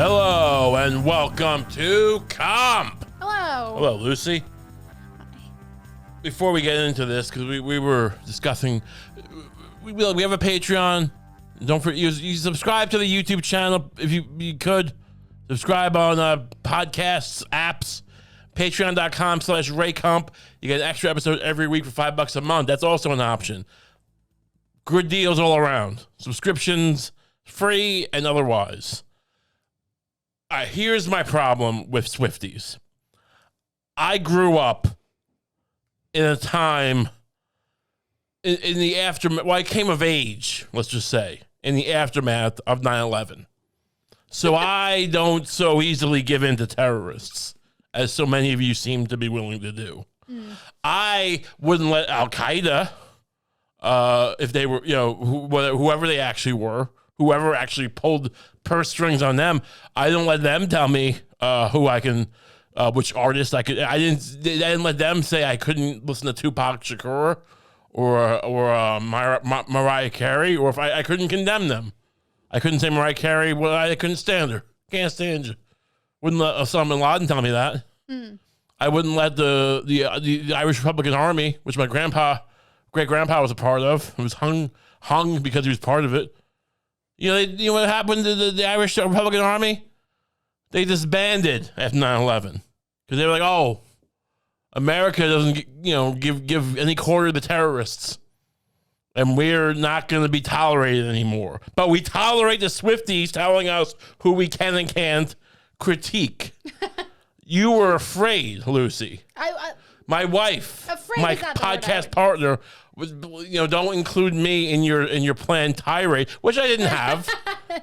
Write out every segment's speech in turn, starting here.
Hello and welcome to Kump. Hello. Hello, Lucy. Hi. Before we get into this, because we were discussing, we have a Patreon. Don't forget, you subscribe to the YouTube channel if you could. Subscribe on podcasts, apps, patreon.com/RayCump. You get an extra episode every week for $5 a month. That's also an option. Good deals all around. Subscriptions, free and otherwise. Here's my problem with Swifties. I grew up in a time in the aftermath. Well, I came of age, let's just say, in the aftermath of 9/11. So I don't so easily give in to terrorists, as so many of you seem to be willing to do. I wouldn't let Al Qaeda, if they were, whoever they actually were, whoever actually pulled purse strings on them, I don't let them tell me who I can, which artist I could. I didn't let them say I couldn't listen to Tupac Shakur or Mariah Carey, or if I couldn't condemn them. I couldn't say Mariah Carey. Well, I couldn't stand her. Can't stand you. Wouldn't let Osama bin Laden tell me that. I wouldn't let the Irish Republican Army, which my great grandpa was a part of, who was hung because he was part of it. You know what happened to the Irish Republican Army? They disbanded after 9/11 because they were like, "Oh, America doesn't, give any quarter to the terrorists, and we're not going to be tolerated anymore." But we tolerate the Swifties telling us who we can and can't critique. You were afraid, Lucy. My wife, my podcast partner, was, don't include me in your planned tirade, which I didn't have.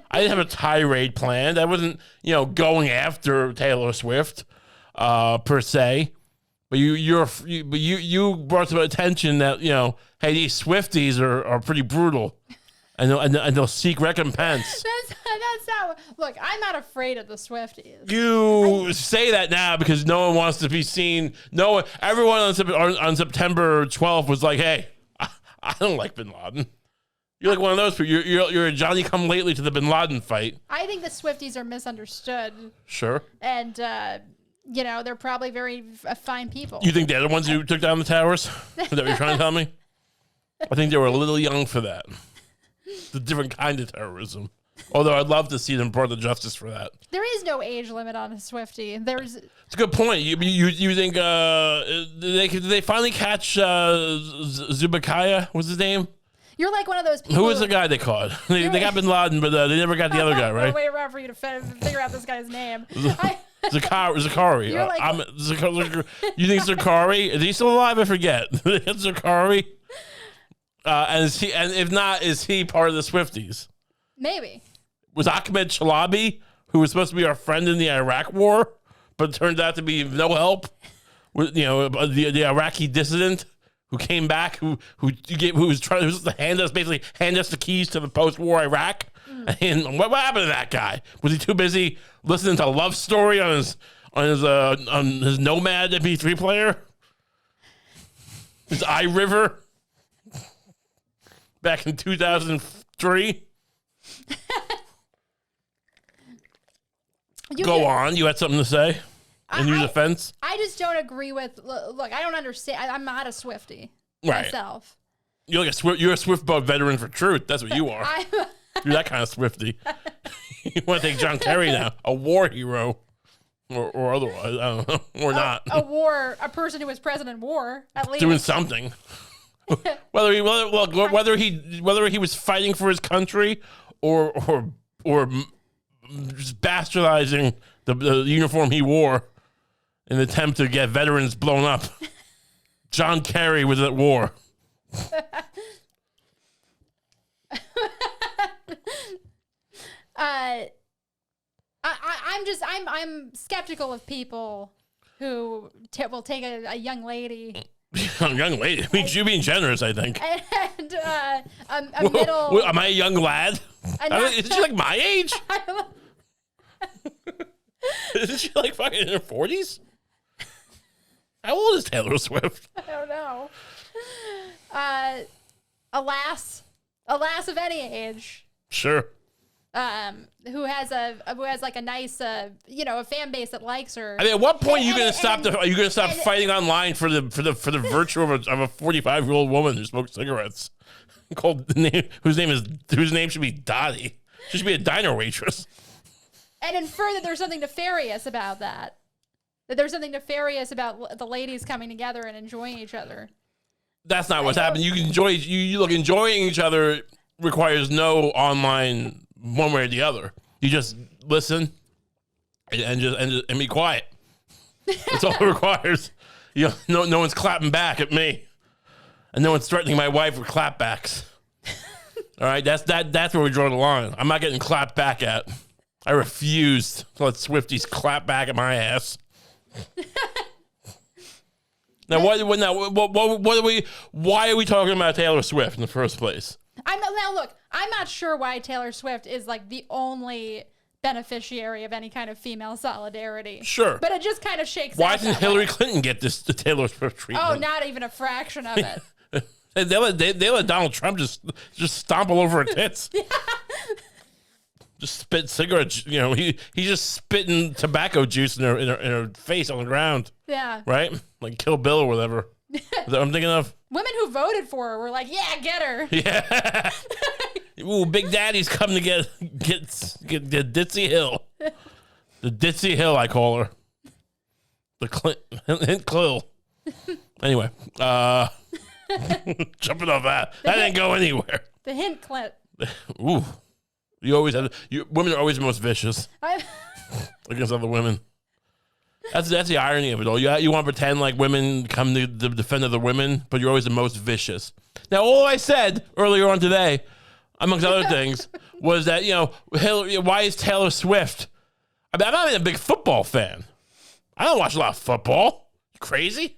I didn't have a tirade planned. I wasn't, going after Taylor Swift, per se. But you brought to attention that, hey, these Swifties are pretty brutal, and they'll seek recompense. That's not. Look, I'm not afraid of the Swifties. You say that now because no one wants to be seen. Everyone on September 12th was like, "Hey, I don't like Bin Laden." You're like one of those people. You're a Johnny come lately to the Bin Laden fight. I think the Swifties are misunderstood. Sure. And they're probably very fine people. You think they're the ones who took down the towers? Is that what you're trying to tell me? I think they were a little young for that. It's a different kind of terrorism. Although I'd love to see them brought to justice for that. There is no age limit on a Swiftie. It's a good point. You think did they finally catch Zubakaya? What's his name? You're like one of those people. Who was the guy they caught? They got Bin Laden, but they never got the other guy, right? I'll wait around for you to figure out this guy's name. Zakari. You think Zakari? Is he still alive? I forget. Zakari. And if not, is he part of the Swifties? Maybe. Was Ahmed Chalabi, who was supposed to be our friend in the Iraq War, but turned out to be no help? The Iraqi dissident who came back, who was to hand us the keys to the post-war Iraq. And what happened to that guy? Was he too busy listening to a love story on his Nomad MP3 player? His iRiver back in 2003. Go on. You had something to say in your defense? I just don't agree with. Look, I don't understand. I'm not a Swiftie myself. You're a Swift boat veteran for truth. That's what you are. You're that kind of Swiftie. You want to take John Kerry now, a war hero, or otherwise, I don't know, or not. A person who was president war, at least doing something. whether he was fighting for his country or just bastardizing the uniform he wore in an attempt to get veterans blown up. John Kerry was at war. I'm skeptical of people who will take a young lady. Young lady? You being generous, I think. And a middle. Am I a young lad? Is she like my age? Isn't she like fucking in her 40s? How old is Taylor Swift? I don't know. Alas of any age. Sure. who has like a nice, a fan base that likes her. I mean, at what point are you going to stop? Are you going to stop fighting online for the virtue of a 45-year-old woman who smokes cigarettes, whose name should be Dottie? She should be a diner waitress. And infer that there's something nefarious about that. That there's something nefarious about the ladies coming together and enjoying each other. That's not what's happening. You can enjoy. You look, enjoying each other requires no online one way or the other. You just listen and be quiet. That's all it requires. No one's clapping back at me, and no one's threatening my wife with clapbacks. All right, that's where we draw the line. I'm not getting clapped back at. I refuse to let Swifties clap back at my ass. Now, why are we talking about Taylor Swift in the first place? I'm not sure why Taylor Swift is like the only beneficiary of any kind of female solidarity. Sure. But it just kind of shakes Why out didn't Hillary Clinton get the Taylor Swift treatment? Oh, not even a fraction of it. They let Donald Trump just stomp all over her tits. Yeah. Just spit cigarettes. He's just spitting tobacco juice in her face on the ground. Yeah. Right? Like Kill Bill or whatever. Is that what I'm thinking of? Women who voted for her were like, yeah, get her. Yeah. Ooh, Big Daddy's coming to get the Ditzy Hill. The Ditzy Hill, I call her. The Hint Clill. Anyway, jumping off that. That didn't go anywhere. The hint clip. Ooh. Women are always the most vicious against other women. That's the irony of it all. You want to pretend like women come to defend other women, but you're always the most vicious. Now, all I said earlier on today, amongst other things, was that, why is Taylor Swift? I mean, I'm not even a big football fan. I don't watch a lot of football. You crazy?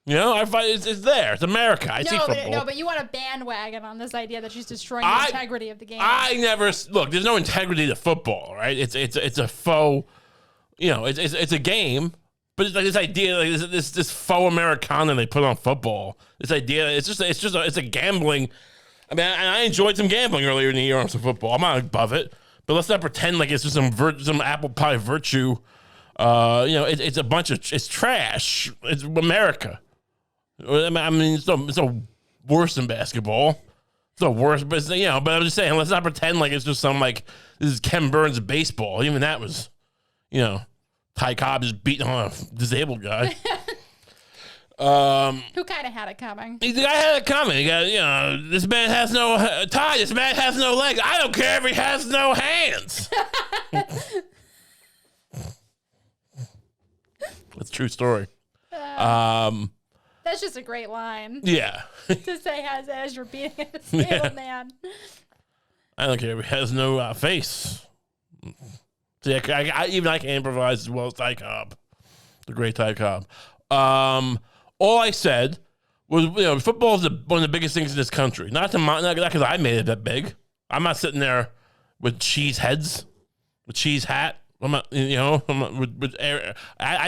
I find it's there. It's America. I see football. But you want a bandwagon on this idea that she's destroying the integrity of the game. I never look. There's no integrity to football, right? It's a faux. It's a game, but it's like this idea, like this faux Americana they put on football. This idea, it's a gambling. I mean, I enjoyed some gambling earlier in the year on some football. I'm not above it, but let's not pretend like it's just some apple pie virtue. It's a bunch of it's trash. It's America. I mean, it's no worse than basketball. It's no worse, but but I'm just saying, let's not pretend like it's just some like this is Ken Burns baseball. Even that was, Ty Cobb is beating on a disabled guy. Who kind of had it coming. The guy had it coming. He got, this man has no Ty. This man has no legs. I don't care if he has no hands. That's a true story. That's just a great line. Yeah. To say as you're beating a disabled man. I don't care if he has no face. See, I can improvise as well as Ty Cobb, the great Ty Cobb. All I said was, football is one of the biggest things in this country. Not because I made it that big. I'm not sitting there with cheese heads, with cheese hat. I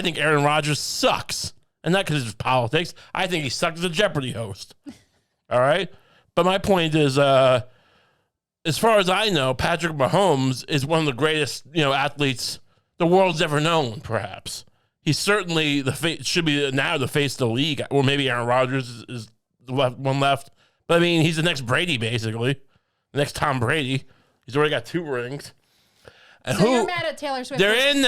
think Aaron Rodgers sucks. And not because of politics. I think he sucked as a Jeopardy host. All right? But my point is, as far as I know, Patrick Mahomes is one of the greatest, athletes the world's ever known, perhaps. He's certainly should be now the face of the league. Or maybe Aaron Rodgers is the one left. But, I mean, he's the next Brady, basically. The next Tom Brady. He's already got 2 rings. And so you're mad at Taylor Swift? They're in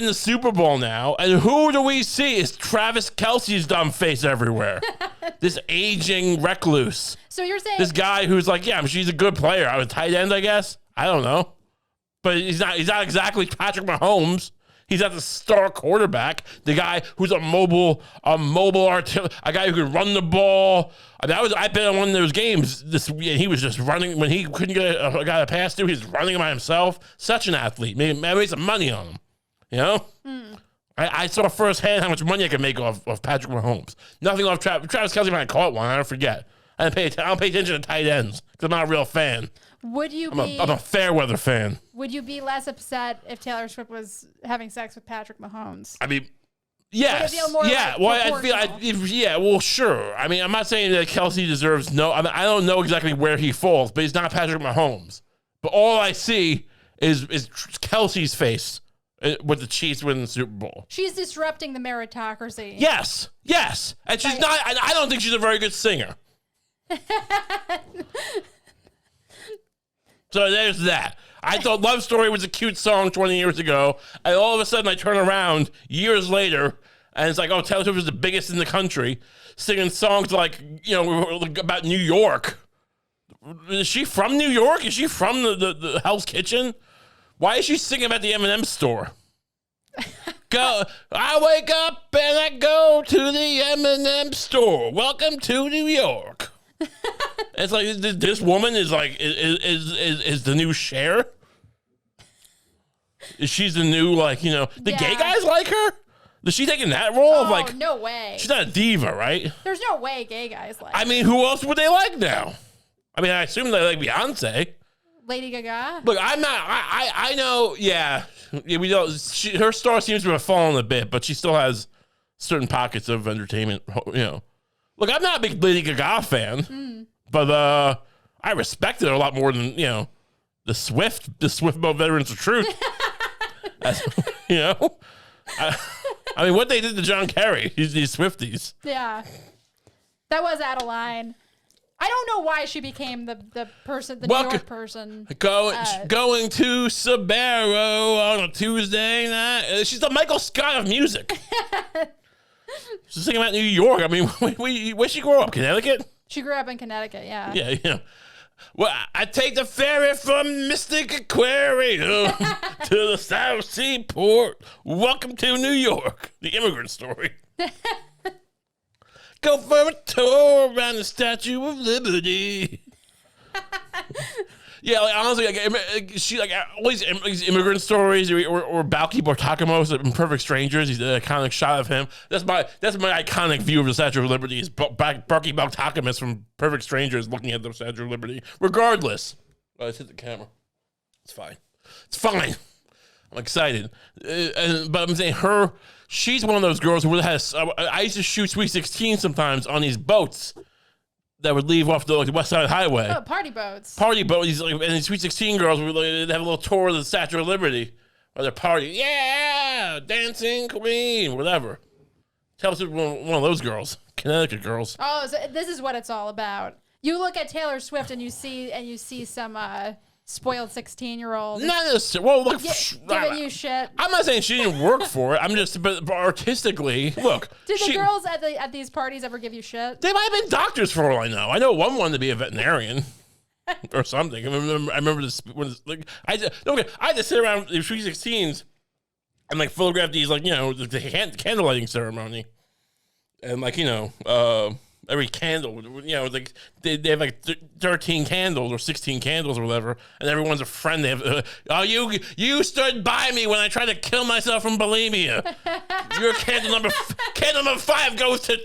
the Super Bowl now, and who do we see? Is Travis Kelce's dumb face everywhere? This aging recluse. So you're saying this guy who's like, she's a good player. I was tight end, I guess. I don't know, but he's not exactly Patrick Mahomes. He's not the star quarterback, the guy who's a mobile artillery, a guy who could run the ball. I mean, I bet on one of those games this week, and he was just running when he couldn't get a guy to pass to. He was running by himself. Such an athlete. Made some money on him. I saw firsthand how much money I could make off Patrick Mahomes. Nothing off Travis Kelce when I caught one. I don't forget. I don't pay attention to tight ends because I'm not a real fan. I'm a fair weather fan. Would you be less upset if Taylor Swift was having sex with Patrick Mahomes? I mean, yes. Would it feel more well, sure. I mean, I'm not saying that Kelce deserves no. I mean, I don't know exactly where he falls, but he's not Patrick Mahomes. but all I see is Kelsey's face with the Chiefs winning the Super Bowl. She's disrupting the meritocracy. Yes, and she's not. I don't think she's a very good singer. So there's that. I thought Love Story was a cute song 20 years ago, and all of a sudden I turn around years later, and it's like, oh, Taylor Swift was the biggest in the country, singing songs like, about New York. Is she from New York? Is she from the Hell's Kitchen? Why is she singing about the M&M store? I wake up and I go to the M&M store. Welcome to New York. It's like this woman is like is the new Cher. She's the new gay guys like her. Is she taking that role of like? No way. She's not a diva, right? There's no way gay guys like. I mean, who else would they like now? I mean, I assume they like Beyonce. Lady Gaga. Look, I'm not. I know. Yeah, we don't. Her star seems to have fallen a bit, but she still has certain pockets of entertainment. Look, I'm not a big Lady Gaga fan, but I respected her a lot more than the Swift boat veterans of truth. I mean, what they did to John Kerry, these Swifties. Yeah, that was out of line. I don't know why she became the person, the New York person. Going to Sbarro on a Tuesday night. She's the Michael Scott of music. She's singing about New York. I mean, where'd she grow up? Connecticut? She grew up in Connecticut, yeah. Yeah. Well, I take the ferry from Mystic Aquarium to the South Seaport. Welcome to New York. The immigrant story. Go for a tour around the Statue of Liberty. Yeah, honestly, she all these immigrant stories or Balky Bartakamos in Perfect Strangers. He's the iconic shot of him. That's my iconic view of the Statue of Liberty. Is Balky Bartakamus from Perfect Strangers looking at the Statue of Liberty. Regardless, let's hit the camera. It's fine. I'm excited, but I'm saying she's one of those girls who has. I used to shoot Sweet 16 sometimes on these boats that would leave off the West Side Highway. Oh, party boats. And these Sweet 16 girls would have a little tour of the Statue of Liberty. Or their party. Yeah! Dancing Queen! Whatever. Tell us one of those girls. Connecticut girls. Oh, so this is what it's all about. You look at Taylor Swift and you see some spoiled 16-year-old. Not necessarily. Well, look, giving you shit. I'm not saying she didn't work for it. I'm just, but artistically, look. Did the girls at these parties ever give you shit? They might have been doctors for all I know. I know one wanted to be a veterinarian or something. I remember this when I had to sit around the Sweet 16s and photograph these the candlelighting ceremony and every candle, they have 13 candles or 16 candles or whatever, and everyone's a friend. They have, you stood by me when I tried to kill myself from bulimia. Your candle number 5 goes to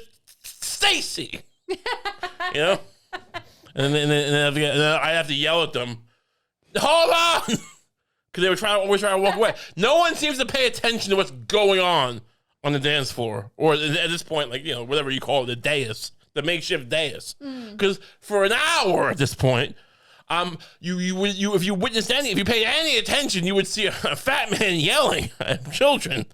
Stacy. And then I have to yell at them, hold on, because they were always trying to walk away. No one seems to pay attention to what's going on the dance floor, or at this point, whatever you call it, the dais. The makeshift dais, because for an hour at this point, if you witnessed if you paid any attention, you would see a fat man yelling at children,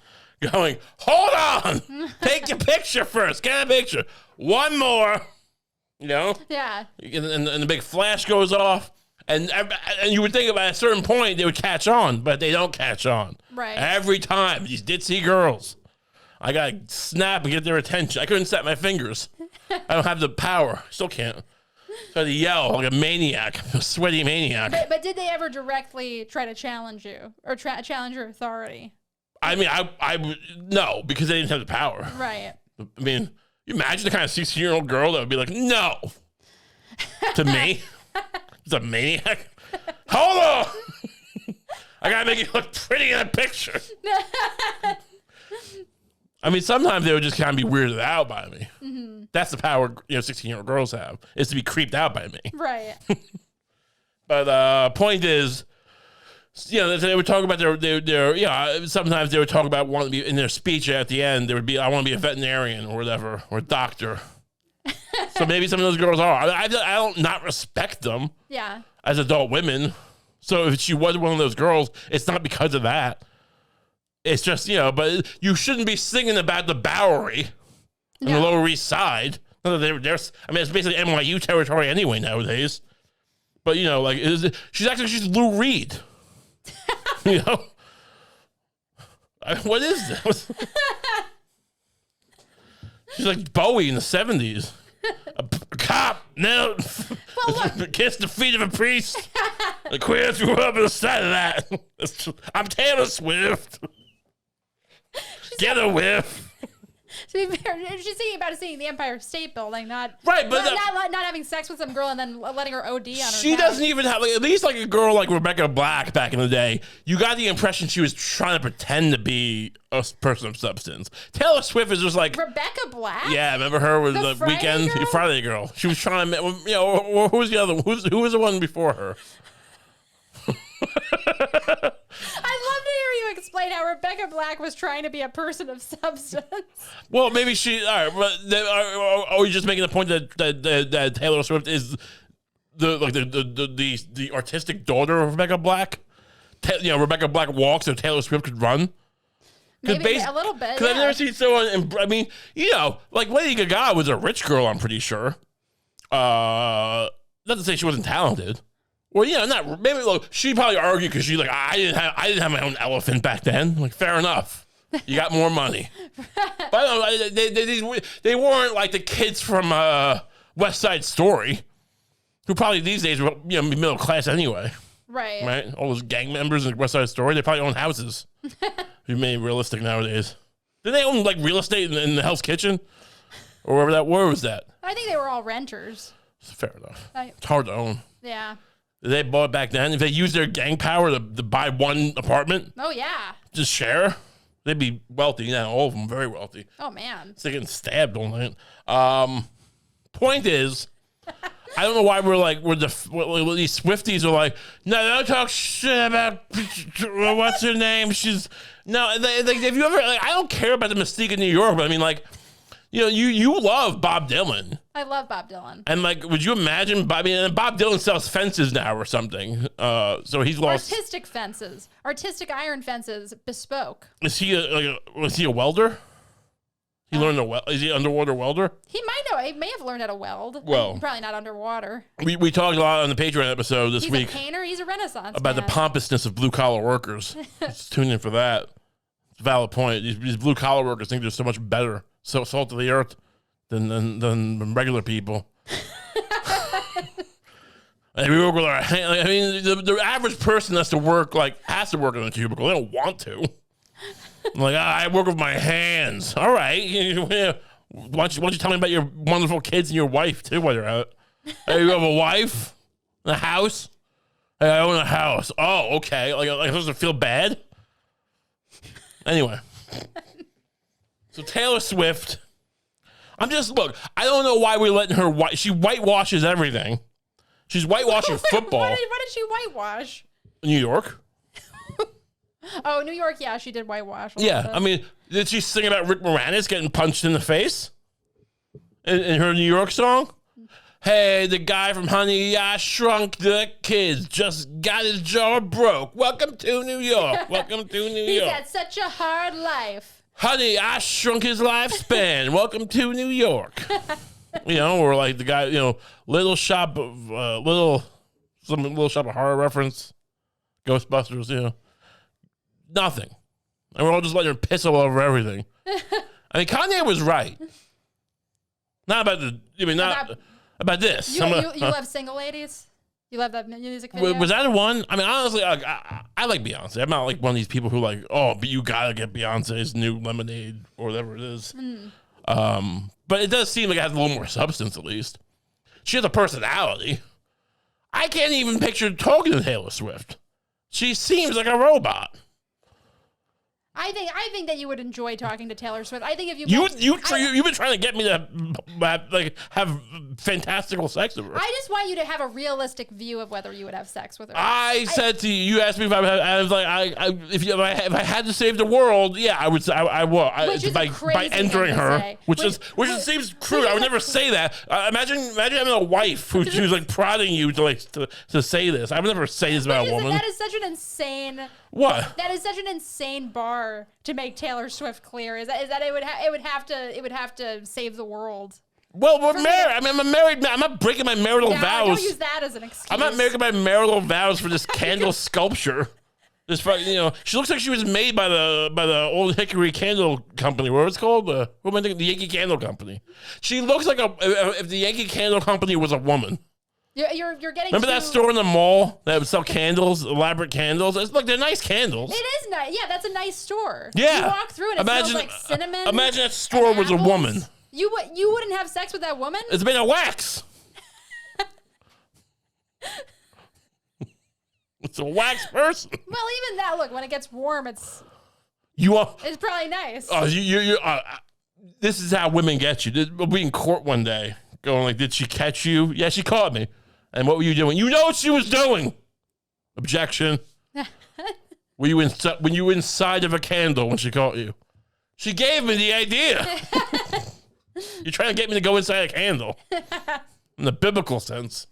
going, "Hold on, take your picture first, get a picture, one more," Yeah. And the big flash goes off, and you would think at a certain point they would catch on, but they don't catch on. Right. Every time these ditzy girls, I gotta snap and get their attention. I couldn't snap my fingers. I don't have the power. Still can't. So I had to yell like a maniac, a sweaty maniac. But did they ever directly try to challenge you or challenge your authority? I mean, I no, because they didn't have the power. Right. I mean, you imagine the kind of 16-year-old girl that would be like, no, to me. It's a maniac. Hold on. I gotta make you look pretty in a picture. I mean, sometimes they would just kind of be weirded out by me. Mm-hmm. That's the power 16-year-old girls have, is to be creeped out by me. Right. But point is, they would talk about their sometimes they would talk about wanting to be, in their speech at the end, there would be, I want to be a veterinarian or whatever, or a doctor. So maybe some of those girls are. I don't not respect them. Yeah. As adult women. So if she was one of those girls, it's not because of that. It's just, but you shouldn't be singing about the Bowery on the Lower East Side. It's basically NYU territory anyway nowadays. But, she's acting like she's Lou Reed. What is this? She's like Bowie in the 70s. A cop, no. Kiss the feet of a priest. The queer threw up on the side of that. I'm Taylor Swift. Get a whiff. To be fair, she's thinking about seeing the Empire State Building, not having sex with some girl and then letting her OD on her. She doesn't even have, at least like a girl like Rebecca Black back in the day. You got the impression she was trying to pretend to be a person of substance. Taylor Swift is just like Rebecca Black. Yeah, remember her with the Weekend Friday girl. She was trying to, who was the other? Who was the one before her? I'd love to hear you explain how Rebecca Black was trying to be a person of substance. Well, maybe all right, but are we just making the point that Taylor Swift is the artistic daughter of Rebecca Black? Rebecca Black walks so Taylor Swift could run. Maybe a little bit. Because I've never seen someone. Like Lady Gaga was a rich girl. I'm pretty sure. Not to say she wasn't talented. Well, not maybe. Look, she probably argued because she's like, I didn't have my own elephant back then. Like, fair enough. You got more money. But they weren't like the kids from West Side Story, who probably these days were middle class anyway. Right. All those gang members in West Side Story, they probably own houses. You made realistic nowadays. Did they own like real estate in the Hell's Kitchen, or wherever that? Where was that? I think they were all renters. Fair enough. It's hard to own. Yeah. They bought it back then. If they used their gang power to buy one apartment, just share, they'd be wealthy. Now all of them very wealthy. Oh man, they're getting stabbed all night. Point is, I don't know why these Swifties are like, no, don't talk shit about what's her name. She's no. Have you ever? I don't care about the mystique of New York, but I mean, you love Bob Dylan. I love Bob Dylan. And would you imagine? Bob Dylan sells fences now or something. So he's lost artistic fences, artistic iron fences, bespoke. Is he a welder? He learned is he an underwater welder? He might know. He may have learned how to weld. Well, probably not underwater. We talked a lot on the Patreon episode this week. He's a painter. He's a Renaissance about man. The pompousness of blue collar workers. Just tune in for that. It's a valid point. These blue collar workers think they're so much better, so salt of the earth, than regular people. And we work with our hand. I mean, the average person has to work in a cubicle. They don't want to. I'm like, I work with my hands. All right. Why don't you tell me about your wonderful kids and your wife too while you're out? Hey, you have a wife, a house. Hey, I own a house. Oh, okay. Like I'm supposed to feel bad. Anyway, so Taylor Swift. I don't know why we're letting her she whitewashes everything. She's whitewashing football. What did she whitewash? New York. Oh, New York, yeah, she did whitewash. Yeah, I mean, did she sing about Rick Moranis getting punched in the face in her New York song? Hey, the guy from Honey, I Shrunk the Kids just got his jaw broke. Welcome to New York. Welcome to New York. He's had such a hard life. Honey, I shrunk his lifespan. Welcome to New York. Or like the guy, Little Shop of Little Shop of Horror reference, Ghostbusters, nothing. And we're all just letting her piss all over everything. I mean, Kanye was right. Not about about this. You love single ladies? You love that music video? Was that the one? I mean, honestly, I like Beyonce. I'm not like one of these people who like, but you gotta get Beyonce's new Lemonade or whatever it is. But it does seem like it has a little more substance, at least. She has a personality. I can't even picture talking to Taylor Swift. She seems like a robot. I think that you would enjoy talking to Taylor Swift. I think if you you've been trying to get me to like have fantastical sex with her. I just want you to have a realistic view of whether you would have sex with her. I said to you, you asked me if I was like, if I had to save the world, yeah, I would say I will. By entering her, which seems crude. I would never say that. Imagine having a wife who she was like prodding you to say this. I would never say this about a woman. That is such an insane. What? That is such an insane bar to make Taylor Swift clear. Is that it would have to save the world. Well, we're married. I mean, I'm a married man. I'm not breaking my marital vows. Don't use that as an excuse. I'm not making my marital vows for this candle sculpture. This, she looks like she was made by the Old Hickory Candle Company. What was it called? The Yankee Candle Company. She looks like if the Yankee Candle Company was a woman. You're getting. Remember that store in the mall that would sell candles, elaborate candles? Look, they're nice candles. It is nice. Yeah, that's a nice store. Yeah. You walk through and it smells like cinnamon. Imagine that store was a woman. You wouldn't have sex with that woman? It's made of wax. It's a wax person. Well, even that. Look, when it gets warm, it's probably nice. Oh, this is how women get you. We'll be in court one day, going like, "Did she catch you?" Yeah, she caught me. And what were you doing? You know what she was doing. Objection. Were you when you were inside of a candle when she caught you? She gave me the idea. You're trying to get me to go inside a candle. In the biblical sense.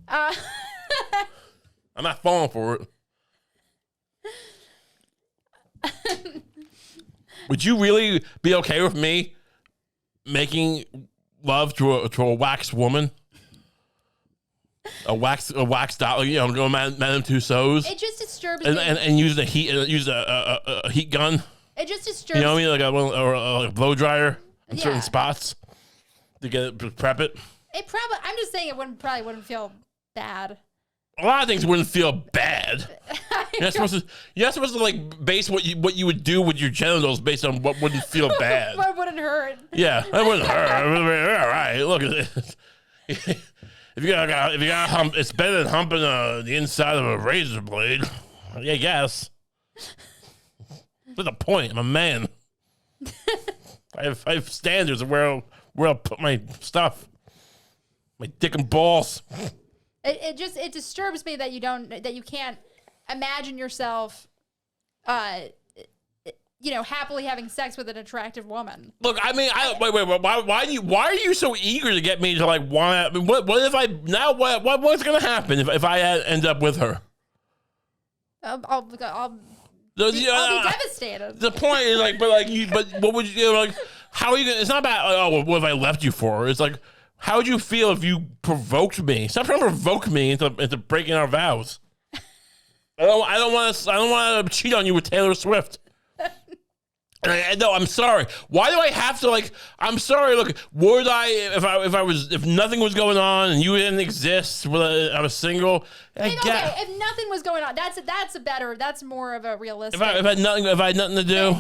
I'm not falling for it. Would you really be okay with me making love to a wax woman? A wax doll, Madame Tussauds. It just disturbs me. And use a heat gun. It just disturbs. You know what I mean, like a blow dryer in certain spots to prep it. I'm just saying it probably wouldn't feel bad. A lot of things wouldn't feel bad. You're not supposed to like base what you would do with your genitals based on what wouldn't feel bad. What wouldn't hurt? Yeah, that wouldn't hurt. All right, look at it. If you got a hump, it's better than humping the inside of a razor blade. Yeah, I guess. What's the point? I'm a man. I have standards of where I'll put my stuff, my dick and balls. It disturbs me that you can't imagine yourself, happily having sex with an attractive woman. Look, I mean, wait. Why are you so eager to get me to like want? I mean, what if I now? What's gonna happen if I end up with her? I'll be devastated. The point is but what would you like? How are you gonna? It's not about what have I left you for? It's like, how would you feel if you provoked me? Stop trying to provoke me into breaking our vows. I don't want to cheat on you with Taylor Swift. No, I'm sorry. Why do I have to I'm sorry. Look, would I if nothing was going on and you didn't exist? I was single. Okay, if nothing was going on, that's more of a realistic. If I had nothing to do,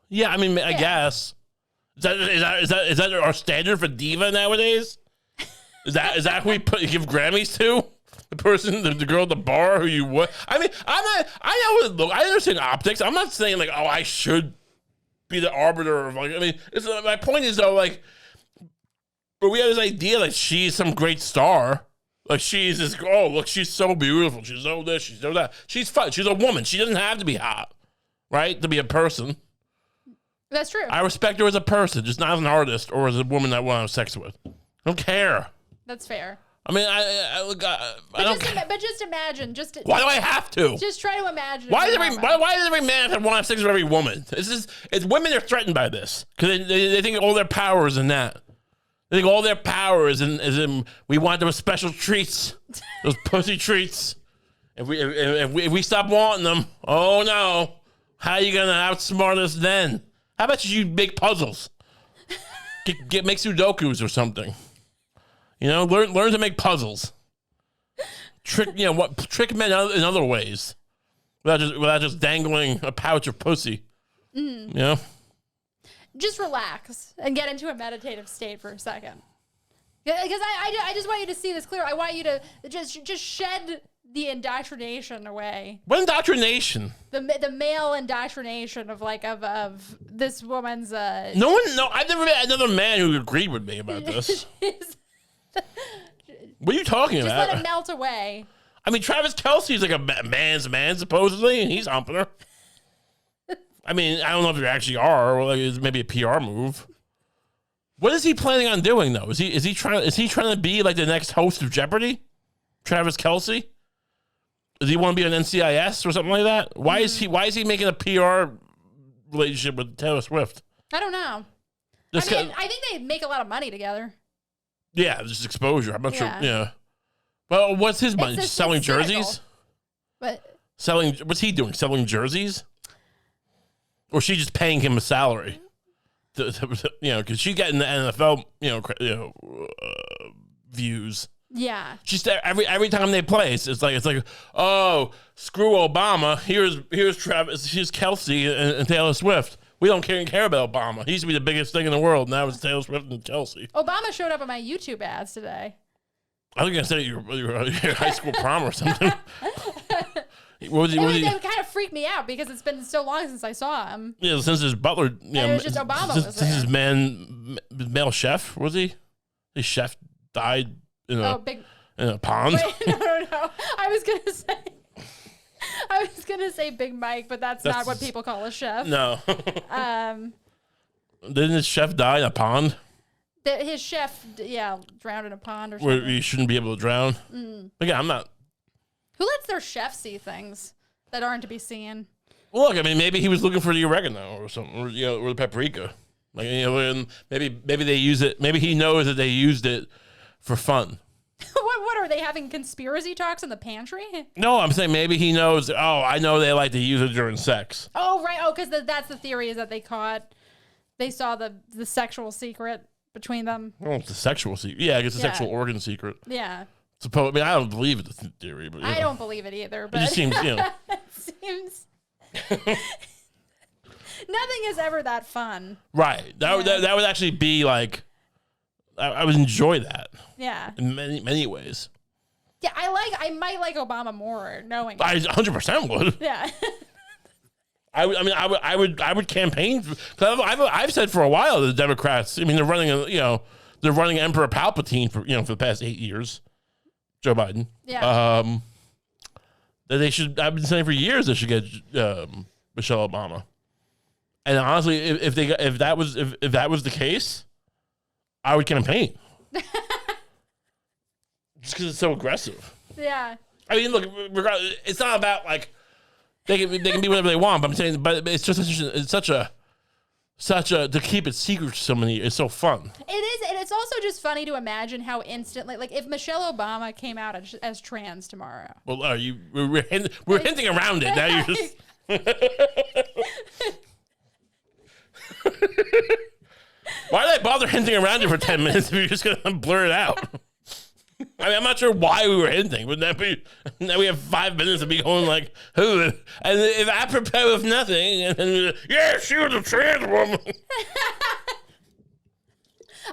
yeah. I mean, I guess. Is that our standard for diva nowadays? Is that who we give Grammys to? The person, the girl at the bar who you would. I mean, I understand optics. I'm not saying I should be the arbiter of my point is though, but we have this idea that she's some great star. Like she's this, look, she's so beautiful. She's so this, she's so that. She's fun. She's a woman. She doesn't have to be hot, right? To be a person. That's true. I respect her as a person, just not as an artist or as a woman that I want to have sex with. I don't care. That's fair. I mean, but just imagine. Why do I have to? Just try to imagine. Why does every man have to want to have sex with every woman? It's women are threatened by this because they think all their power is in that. They think all their power is in we want those special treats, those pussy treats. If we stop wanting them, oh no, how are you gonna outsmart us then? How about you make puzzles? Make Sudokus or something. Learn to make puzzles. Trick men in other ways, without just dangling a pouch of pussy. Just relax and get into a meditative state for a second. Because I just want you to see this clear. I want you to just shed the indoctrination away. What indoctrination? The male indoctrination of of this woman's. No, I've never met another man who agreed with me about this. What are you talking just about? let it melt away. I mean, Travis Kelce's like a man's man, supposedly, and he's humping her. I mean, I don't know if you actually are, or like it's maybe a PR move. What is he planning on doing though? Is he trying to be like the next host of Jeopardy? Travis Kelce? Does he want to be on NCIS or something like that? Why is he making a PR relationship with Taylor Swift? I don't know. I think they make a lot of money together. Yeah, just exposure. I'm not sure. Yeah. Well, what's his money? Just selling jerseys? But what's he doing? Selling jerseys? Or she just paying him a salary? Because she's getting the NFL, views. Yeah. She's every time they play, it's like, oh, screw Obama. Here's Travis, here's Kelce and Taylor Swift. We don't care about Obama. He used to be the biggest thing in the world. Now it's Taylor Swift and Kelce. Obama showed up on my YouTube ads today. I was gonna say your high school prom or something. It kind of freaked me out because it's been so long since I saw him. Yeah, since his butler, it was just Obama since his male chef, was he? His chef died in a pond. Wait, no. I was gonna say Big Mike, but that's not what people call a chef. No. Didn't his chef die in a pond? His chef, drowned in a pond or something. Where you shouldn't be able to drown. Again, I'm not. Who lets their chef see things that aren't to be seen? Well, look, I mean, maybe he was looking for the oregano or something, or the paprika. Like, and maybe they use it. Maybe he knows that they used it for fun. What are they having conspiracy talks in the pantry? No, I'm saying maybe he knows. Oh, I know they like to use it during sex. Oh, right. Oh, because that's the theory, is that they saw the sexual secret between them. Oh, it's a sexual secret. Yeah, it's a sexual organ secret. Yeah. I mean, I don't believe it's a theory, but I don't believe it either. But it just seems, it seems nothing is ever that fun. Right. That would actually be like, I would enjoy that. Yeah. In many ways. Yeah, I might like Obama more knowing. I 100% would. Yeah. I would campaign. I've said for a while that the Democrats. I mean, they're running Emperor Palpatine for the past 8 years. Joe Biden. Yeah. That they should. I've been saying for years they should get Michelle Obama. And honestly, if that was the case, I would campaign. Just because it's so aggressive. Yeah. I mean, look, regardless, it's not about like they can be whatever they want. But I'm saying, but it's just such a to keep it secret to so many. It's so fun. It is, and it's also just funny to imagine how instantly, like, if Michelle Obama came out as trans tomorrow. Well, we're hinting around it. Now you're just. Why did I bother hinting around it for 10 minutes if you're just gonna blur it out? I mean, I'm not sure why we were hinting, but now we have 5 minutes of me going like, who? And if I prepare with nothing, and then she was a trans woman.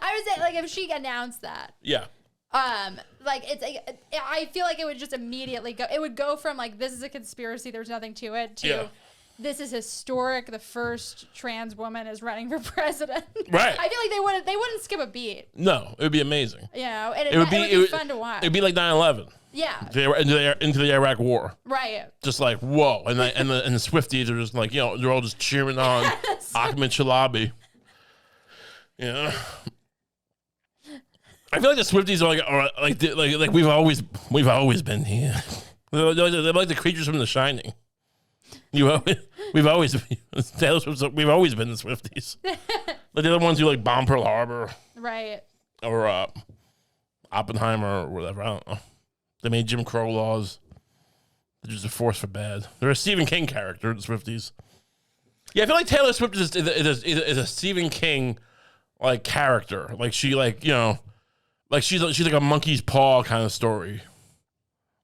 I would say, like, if she announced that. Yeah. Like, it's I feel like it would just immediately go. It would go from like, this is a conspiracy, there's nothing to it, to this is historic. The first trans woman is running for president. Right. I feel like they wouldn't skip a beat. No, it would be amazing. And it would be fun to watch. It'd be like 9/11. Yeah. They were into the Iraq War. Right. Just like, whoa. And the Swifties are just like, they're all just cheering on Ahmed Chalabi. Yeah. I feel like the Swifties are like we've always been here. They're like the creatures from The Shining. We've always been the Swifties. Like they're the ones who like bomb Pearl Harbor. Right. Or Oppenheimer or whatever. I don't know. They made Jim Crow laws. They're just a force for bad. They're a Stephen King character, the Swifties. Yeah, I feel like Taylor Swift is a Stephen King like character. Like she like she's like a monkey's paw kind of story.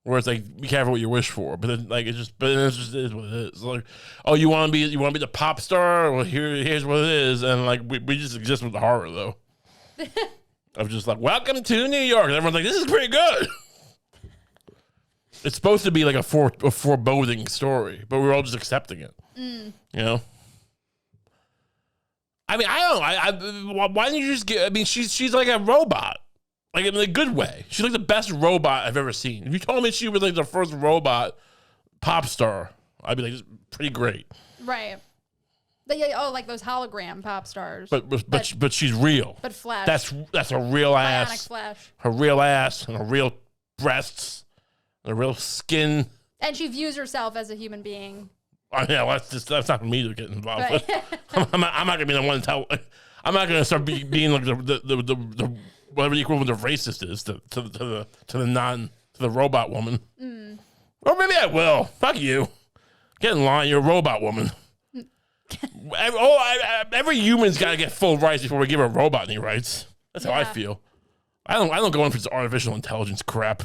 Where it's like, be careful what you wish for, but then like it just is what it is. It's like, oh, you want to be the pop star? Well, here's what it is, and like we just exist with the horror though. Of just like, welcome to New York, and everyone's like, this is pretty good. It's supposed to be like a foreboding story, but we're all just accepting it. You know. I mean, I don't know. Why didn't you just get? I mean, she's like a robot, like in a good way. She's like the best robot I've ever seen. If you told me she was like the first robot pop star, I'd be like, this is pretty great. Right. Like those hologram pop stars. But she's real. But Flash. That's a real ass. Bionic Flash. Her real ass and her real breasts, and her real skin. And she views herself as a human being. Yeah, that's not for me to get involved with. I'm not gonna be the one to tell. I'm not gonna start being like the whatever the equivalent of racist is to the robot woman. Or maybe I will. Fuck you. Get in line. You're a robot woman. Every human's got to get full rights before we give a robot any rights. That's how I feel. I don't go in for this artificial intelligence crap.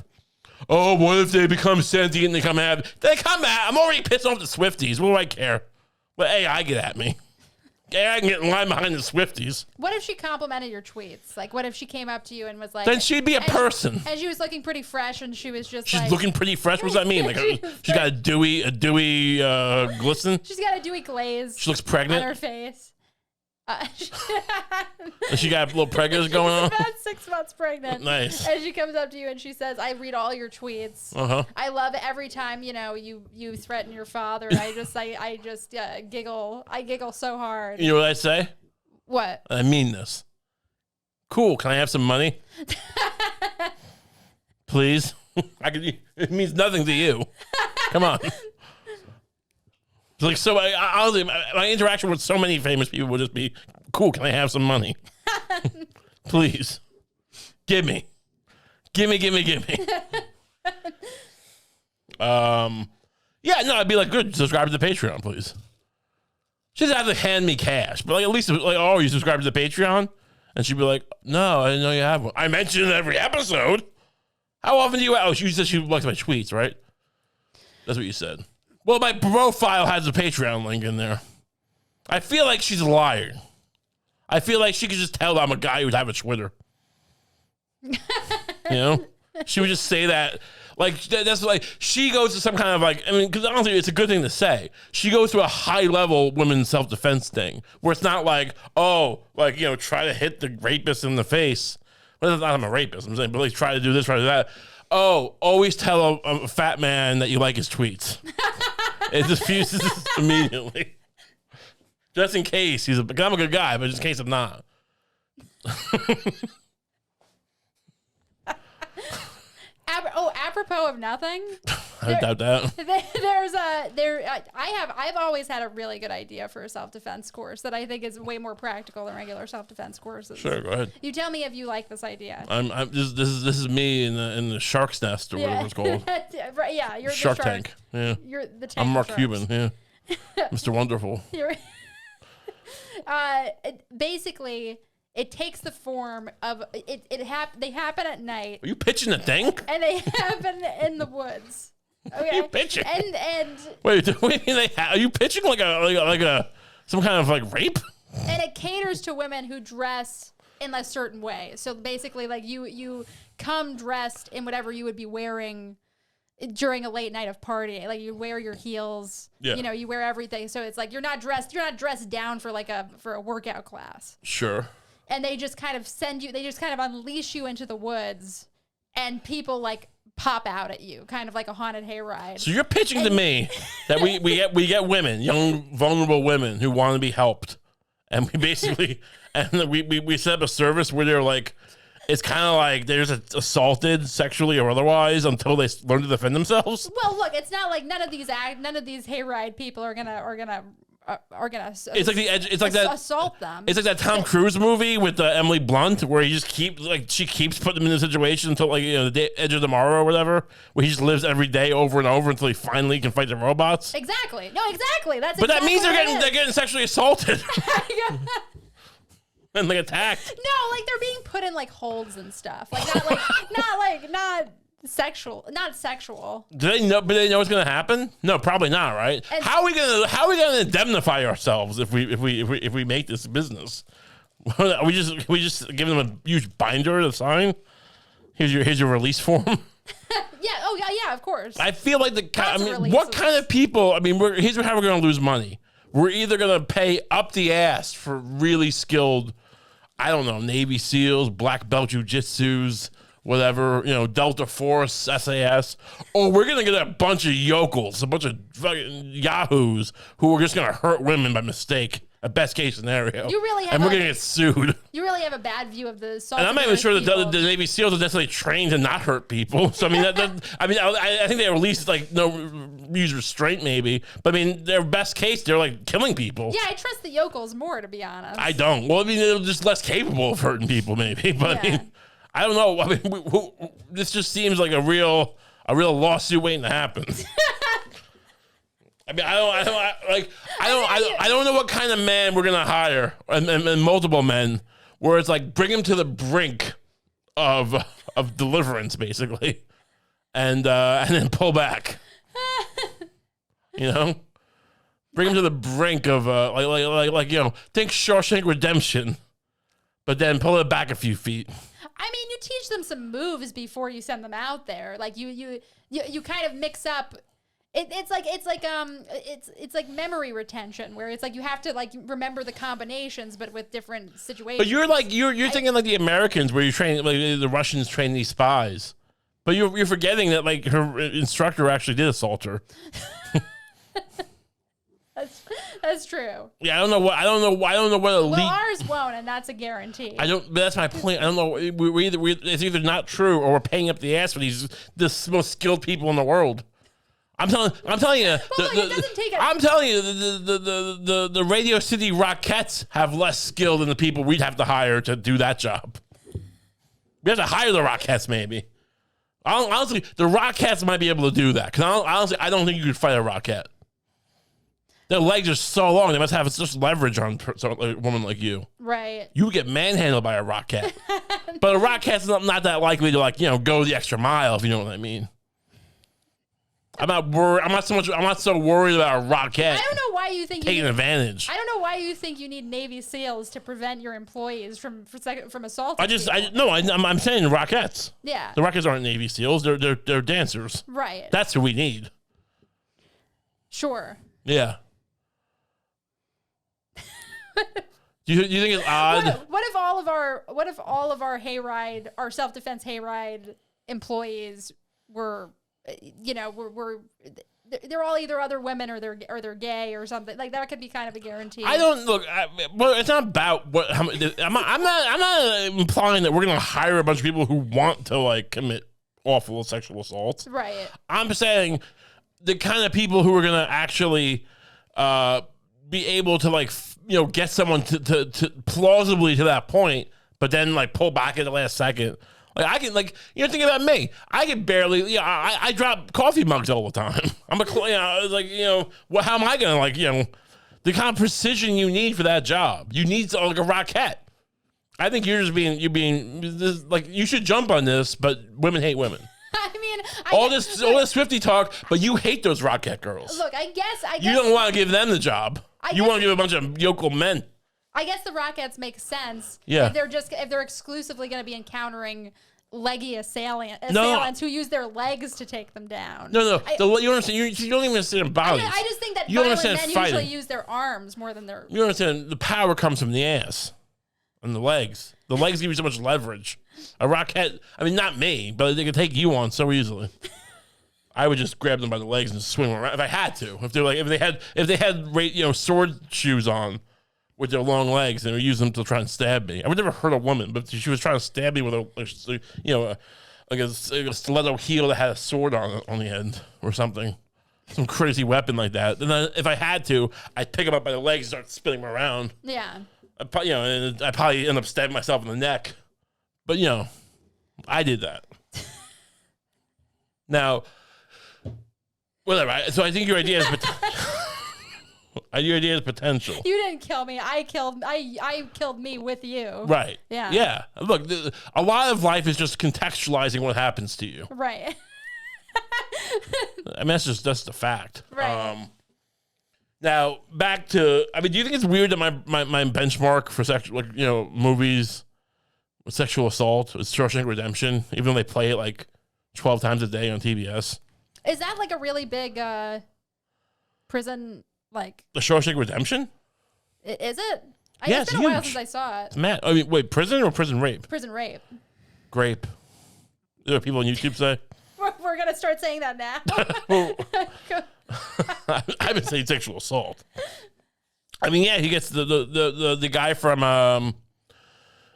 Oh, what if they become sentient and they come at? I'm already pissed off the Swifties. What do I care? But AI get at me. AI can get in line behind the Swifties. What if she complimented your tweets? Like, what if she came up to you and was like... Then she'd be a person. And she was looking pretty fresh, and she was just She's looking pretty fresh? What does that mean? Like she's got a dewy glisten? She's got a dewy glaze. She looks pregnant? On her face. She got little preggers going on? She's about 6 months pregnant. Nice. And she comes up to you and she says, I read all your tweets. I love it every time, you threaten your father. I just giggle. I giggle so hard. You know what I say? What? I mean this. Cool. Can I have some money? Please? It means nothing to you. Come on. Like, so honestly, my interaction with so many famous people would just be, cool, can I have some money? Please. Give me. Yeah, no, I'd be like, good, subscribe to the Patreon, please. She doesn't have to hand me cash, but like at least like, oh, you subscribe to the Patreon? And she'd be like, no, I didn't know you have one. I mention it every episode. How often do you? Oh, she said she looked at my tweets, right? That's what you said. Well, my profile has a Patreon link in there. I feel like she's a liar. I feel like she could just tell I'm a guy who'd have a Twitter. You know? She would just say that. Like, that's like, she goes to some kind of like, I mean, because honestly, it's a good thing to say. She goes to a high level women's self-defense thing where it's not like, oh, like, try to hit the rapist in the face. Well, not I'm a rapist, I'm saying, but like, try to do this, try to do that. Oh, always tell a fat man that you like his tweets. It diffuses immediately. Just in case I'm a good guy, but just in case I'm not. Apropos of nothing. I doubt that. I've always had a really good idea for a self-defense course that I think is way more practical than regular self-defense courses. Sure, go ahead. You tell me if you like this idea. This is me in the shark's nest or whatever it's called. Right, yeah, you're Shark the shark. Tank. Yeah, you're the tank. I'm Mark sharks. Cuban. Yeah, Mr. Wonderful. Basically, it takes the form of they happen at night. Are you pitching the thing? And they happen in the woods. Okay. Are you pitching? And wait, are you pitching like a some kind of like rape? And it caters to women who dress in a certain way. So basically, like you come dressed in whatever you would be wearing during a late night of party. Like you wear your heels. Yeah. You wear everything. So it's like you're not dressed down for a workout class. Sure. And they just kind of unleash you into the woods, and people like pop out at you, kind of like a haunted hayride. So you're pitching to me that we get women, young vulnerable women who want to be helped, and we basically we set up a service where they're like, it's kind of like they're just assaulted sexually or otherwise until they learn to defend themselves. Well, look, it's not like none of these hayride people are gonna. It's like the edge. It's like that assault them. It's like that Tom Cruise movie with Emily Blunt, where she keeps putting them in a situation until the Edge of Tomorrow or whatever, where he just lives every day over and over until he finally can fight the robots. Exactly. No, exactly. That's. But exactly that means they're getting sexually assaulted and like attacked. No, like they're being put in like holds and stuff. Like not sexual. Do they know? But they know what's going to happen? No, probably not. Right? And how are we gonna indemnify ourselves if we make this business? we just give them a huge binder to sign. Here's your release form. Yeah. Oh yeah, of course. I feel like Lots of what releases. kind of people? I mean, here's how we're going to lose money. We're either going to pay up the ass for really skilled, I don't know, Navy SEALs, black belt jujitsus, whatever, Delta Force, SAS, or we're going to get a bunch of yokels, a bunch of fucking yahoos who are just going to hurt women by mistake. A best case scenario. You really have and we're going to get sued. You really have a bad view of the salt. And I'm not even sure that the Navy SEALs are necessarily trained to not hurt people. So I mean, I think they at least use restraint maybe. But I mean, their best case, they're like killing people. Yeah, I trust the yokels more, to be honest. I don't. Well, I mean, they're just less capable of hurting people maybe. But I mean, I don't know. I mean, this just seems like a real lawsuit waiting to happen. I mean, I don't know what kind of man we're gonna hire, and multiple men, where it's like bring him to the brink of deliverance, basically, and then pull back. Bring him to the brink of think Shawshank Redemption, but then pull it back a few feet. I mean, you teach them some moves before you send them out there. Like you kind of mix up. It's like memory retention, where it's like you have to like remember the combinations, but with different situations. But you're thinking like the Americans, where you train like the Russians train these spies, but you're forgetting that like her instructor actually did assault her. That's true. Yeah, I don't know what elite. Well, ours won't, and that's a guarantee. But that's my point. I don't know. It's either not true or we're paying up the ass for the most skilled people in the world. I'm telling you. I'm telling you, the Radio City Rockettes have less skill than the people we'd have to hire to do that job. We have to hire the Rockettes, maybe. Honestly, the Rockettes might be able to do that. Because honestly, I don't think you could fight a Rockette. Their legs are so long; they must have such leverage on a woman like you. Right. You would get manhandled by a Rockette, but a Rockette's not that likely to go the extra mile, if you know what I mean. I'm not worried. I'm not so worried about a Rockette. I don't know why you think taking advantage. I don't know why you think you need Navy SEALs to prevent your employees from assaulting. I'm saying Rockettes. Yeah. The Rockettes aren't Navy SEAls. They're dancers. Right. That's who we need. Sure. Yeah. Do you think it's odd? What if all of our hayride, our self-defense hayride employees were, they're all either other women or they're gay or something like that? Could be kind of a guarantee. I don't look. Well, it's not about what. I'm not implying that we're gonna hire a bunch of people who want to commit awful sexual assaults. Right. I'm saying the kind of people who are gonna actually be able to get someone to plausibly to that point, but then pull back at the last second. I can think about me. I can barely. I drop coffee mugs all the time. I'm how am I gonna the kind of precision you need for that job? You need like a Rockette. I think you're you should jump on this, but women hate women. I mean, all this Swifty talk, but you hate those Rockette girls. Look, I guess you don't want to give them the job. You want to give a bunch of yokel men. I guess the Rockettes make sense. Yeah. If they're exclusively going to be encountering leggy assailants who use their legs to take them down. No. You don't understand. You don't even understand bodies. I just think that you violent men fighting. usually use their arms more than their. You don't understand. The power comes from the ass and the legs. The legs give you so much leverage. A Rockette, I mean, not me, but they could take you on so easily. I would just grab them by the legs and swing them around if I had to. If they had sword shoes on with their long legs and would use them to try and stab me. I would never hurt a woman, but she was trying to stab me with a stiletto heel that had a sword on the end or something, some crazy weapon like that. And then if I had to, I'd pick them up by the legs and start spinning them around. Yeah. And I'd probably end up stabbing myself in the neck. But I did that. Now, whatever. So I think your idea is potential. You didn't kill me. I killed me with you. Right. Yeah. Yeah. Look, a lot of life is just contextualizing what happens to you. Right. I mean, that's the fact. Right. Now back to. I mean, do you think it's weird that my benchmark for sexual, movies with sexual assault is Shawshank Redemption, even though they play it like 12 times a day on TBS. Is that like a really big prison, like... The Shawshank Redemption? Is it? Yeah, it's been a while since I saw it. It's mad. I mean, wait, prison or prison rape? Prison rape. Grape. Is that what people on YouTube say? We're going to start saying that now. I've been saying sexual assault. I mean, yeah, he gets the guy from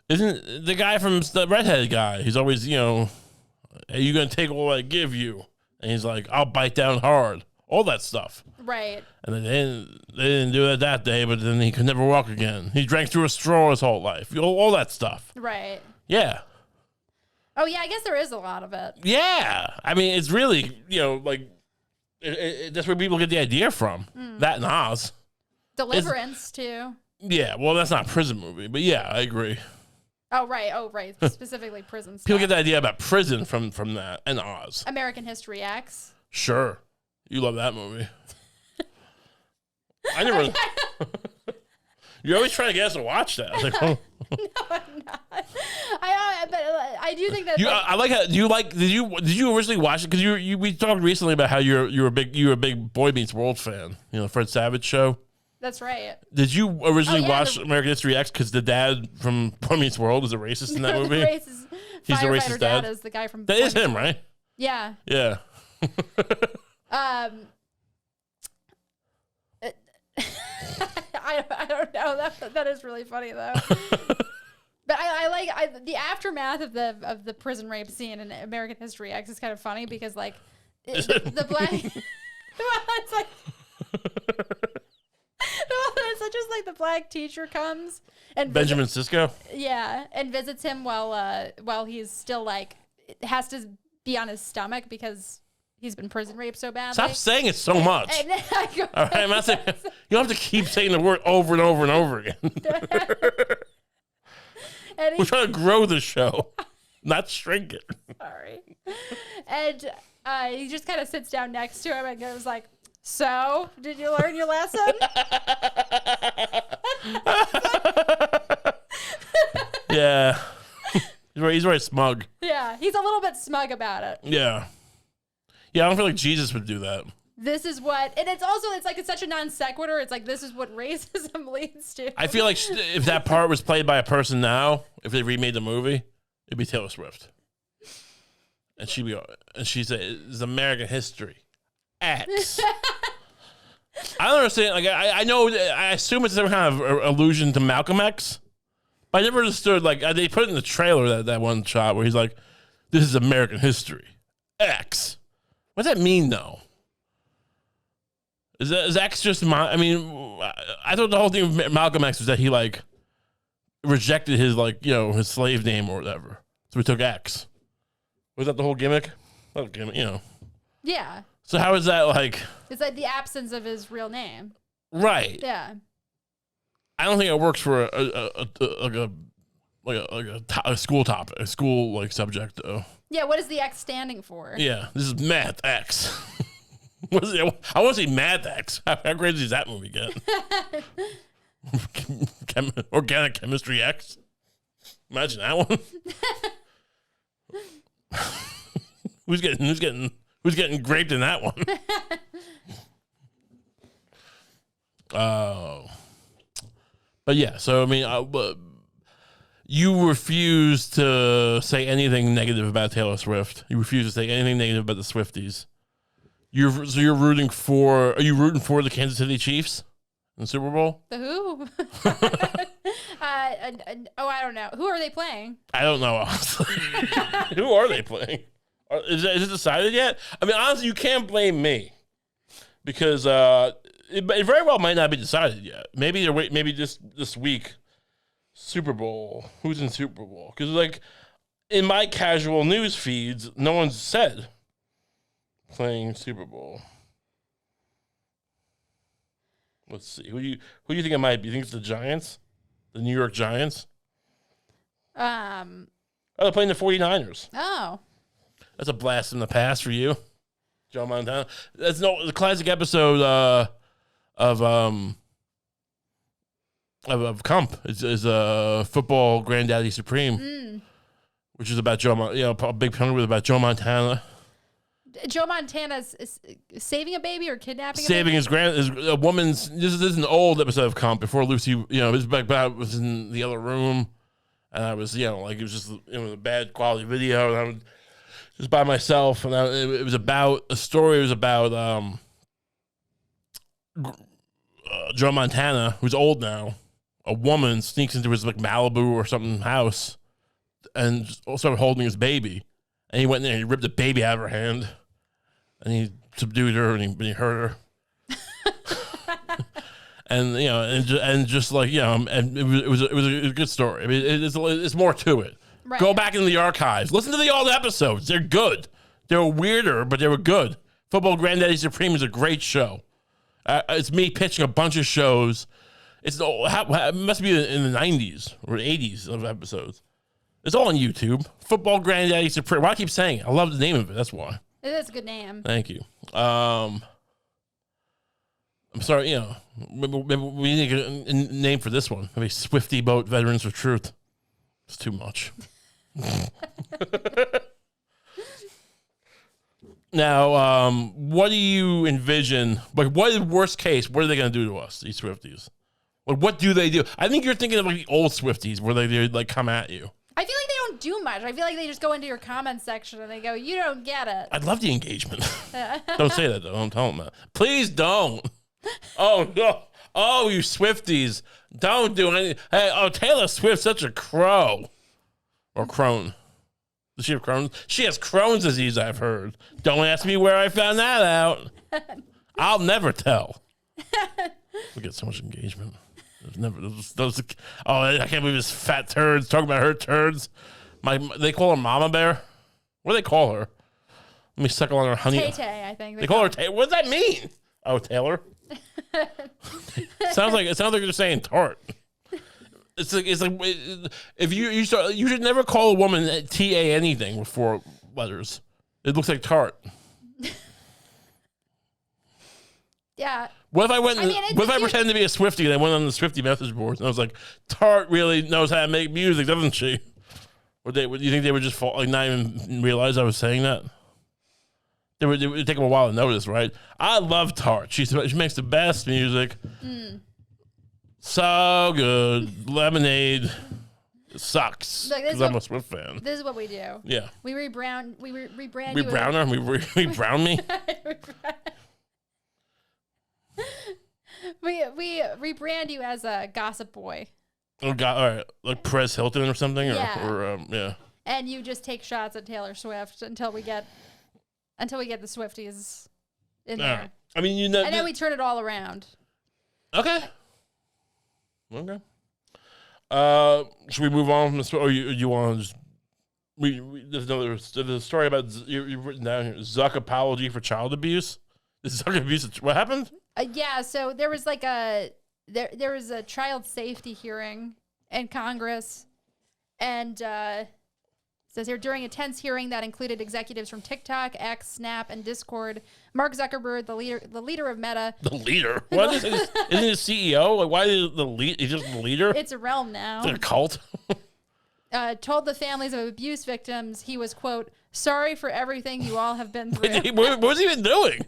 isn't the guy from the redhead guy? He's always, are you gonna take all I give you? And he's like, I'll bite down hard. All that stuff. Right. And then they didn't do it that day, but then he could never walk again. He drank through a straw his whole life. All that stuff. Right. Yeah. Oh yeah, I guess there is a lot of it. Yeah. I mean, it's really, like that's where people get the idea from. That and Oz. Deliverance too. Yeah, well, that's not a prison movie, but yeah, I agree. Oh right, specifically prison stuff. People get the idea about prison from that and Oz. American History X. Sure, you love that movie. I never. You're always trying to get us to watch that. I was like, oh. No, I'm not. But I do think that. I like how. Did you originally watch it? Because we talked recently about how you're a big Boy Meets World fan. Fred Savage show. That's right. Did you originally watch American History X because the dad from Boy Meets World is a racist in that movie? He's the racist dad. Is the guy from. That is him, right? Yeah. Yeah. I don't know. That is really funny though. But I like the aftermath of the prison rape scene in American History X is kind of funny because like the black. Well, it's like. It's just like the black teacher comes and Benjamin Sisko. Yeah, and visits him while he's still like has to be on his stomach because he's been prison raped so badly. Stop saying it so much. And I go, all right, I'm not saying, you don't have to keep saying the word over and over and over again. We're trying to grow the show, not shrink it. Sorry. And he just kind of sits down next to him and goes like, "So, did you learn your lesson?" Yeah. He's very smug. Yeah, he's a little bit smug about it. Yeah. Yeah, I don't feel like Jesus would do that. This is what, and it's such a non sequitur. It's like, this is what racism leads to. I feel like if that part was played by a person now, if they remade the movie, it'd be Taylor Swift. And she'd say, it's American History X. I don't understand. Like, I know, I assume it's some kind of allusion to Malcolm X. But I never understood, like, they put it in the trailer, that one shot where he's like, this is American History X. What does that mean, though? Is X just I thought the whole thing with Malcolm X was that he, like, rejected his, like, his slave name or whatever. So he took X. Was that the whole gimmick? Not gimmick, Yeah. So how is that, like... It's like the absence of his real name. Right. Yeah. I don't think it works for a school topic, a school, like, subject, though. Yeah, what is the X standing for? Yeah, this is Math X. What is it? I want to see Math X. How crazy does that movie get? Organic Chemistry X. Imagine that one. Who's getting graped in that one? Oh. But yeah, so I mean, you refuse to say anything negative about Taylor Swift. You refuse to say anything negative about the Swifties. You're rooting for? Are you rooting for the Kansas City Chiefs in the Super Bowl? The who? I don't know. Who are they playing? I don't know. Honestly. Who are they playing? Is it decided yet? I mean, honestly, you can't blame me because it very well might not be decided yet. Maybe they're waiting. Maybe this week, Super Bowl. Who's in Super Bowl? Because like in my casual news feeds, no one's said playing Super Bowl. Let's see. Who do you think it might be? You think it's the Giants? The New York Giants? Oh, they're playing the 49ers. Oh. That's a blast from the past for you, Joe Montana. That's the classic episode of Kump. Is Football Granddaddy Supreme, which is about a big penalty was about Joe Montana. Joe Montana's is saving a baby or kidnapping Saving a baby? a woman's. This is an old episode of Kump before Lucy. It was back. I was in the other room, and I was, like it was just a bad quality video, and I was just by myself, and it was about a story. It was about Joe Montana, who's old now. A woman sneaks into his Malibu or something house, and started holding his baby, and he went in there and he ripped the baby out of her hand. And he subdued her, and he hurt her, and and it was a good story. I mean, it's more to it. Right. Go back into the archives, listen to the old episodes. They're good. They were weirder, but they were good. Football Granddaddy Supreme is a great show. It's me pitching a bunch of shows. It must be in the 90s or 80s of episodes. It's all on YouTube. Football Granddaddy Supreme. Why do I keep saying it? I love the name of it. That's why. It is a good name. Thank you. I'm sorry, maybe we need a name for this one. Maybe Swifty Boat Veterans for Truth. It's too much. Now, what do you envision? What is worst case? What are they going to do to us, these Swifties? What do they do? I think you're thinking of the old Swifties where they come at you. I feel like they don't do much. I feel like they just go into your comment section and they go, "You don't get it." I'd love the engagement. Don't say that, though. Don't tell them that. Please don't. Oh, no. Oh, you Swifties. Don't do anything. Hey, Taylor Swift's such a crow. Or crone. Does she have Crohn's? She has Crohn's disease, I've heard. Don't ask me where I found that out. I'll never tell. We get so much engagement. I can't believe this fat turds talking about her turds. They call her Mama Bear. What do they call her? Let me suckle on her honey. Tay-Tay, I think. They call her Tay. What does that mean? Oh, Taylor. Sounds like they're saying tart. It's like if you start, you should never call a woman T-A anything with 4 letters. It looks like tart. Yeah. What if I I pretended to be a Swiftie and I went on the Swiftie message boards and I was like, Tart really knows how to make music, doesn't she? Would you think they would just not even realize I was saying that? It would take them a while to notice, right? I love Tart. She makes the best music. So good. Lemonade sucks. Because I'm a Swift fan. This is what we do. Yeah. We rebrand. We rebrand. We brown her. We brown me. We rebrand you as a gossip boy. Oh God! All right, like Perez Hilton or something, or yeah. And you just take shots at Taylor Swift until we get the Swifties in there. I mean, and then we turn it all around. Okay. Should we move on from this? Or you want to just? There's a story about you've written down here. Zuck apology for child abuse. Is Zuck abuse? What happened? Yeah, so there was there was a child safety hearing in Congress, and it says here during a tense hearing that included executives from TikTok, X, Snap, and Discord, Mark Zuckerberg, the leader of Meta. The leader? What isn't he CEO? Like, why is the lead? He's just the leader. It's a realm now. It's a cult. Told the families of abuse victims he was, quote, sorry for everything you all have been through. What was he even doing?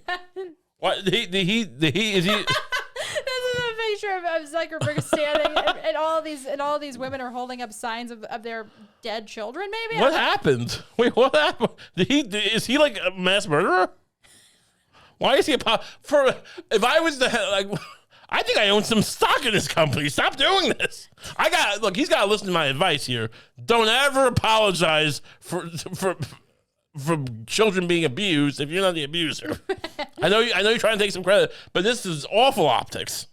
What is he? This is a picture of Zuckerberg standing, and all these women are holding up signs of their dead children. Maybe. What happened? Wait, what happened? Is he like a mass murderer? Why is he if I was the head, I think I own some stock in this company. Stop doing this. He's got to listen to my advice here. Don't ever apologize for children being abused if you're not the abuser. I know you're trying to take some credit, but this is awful optics.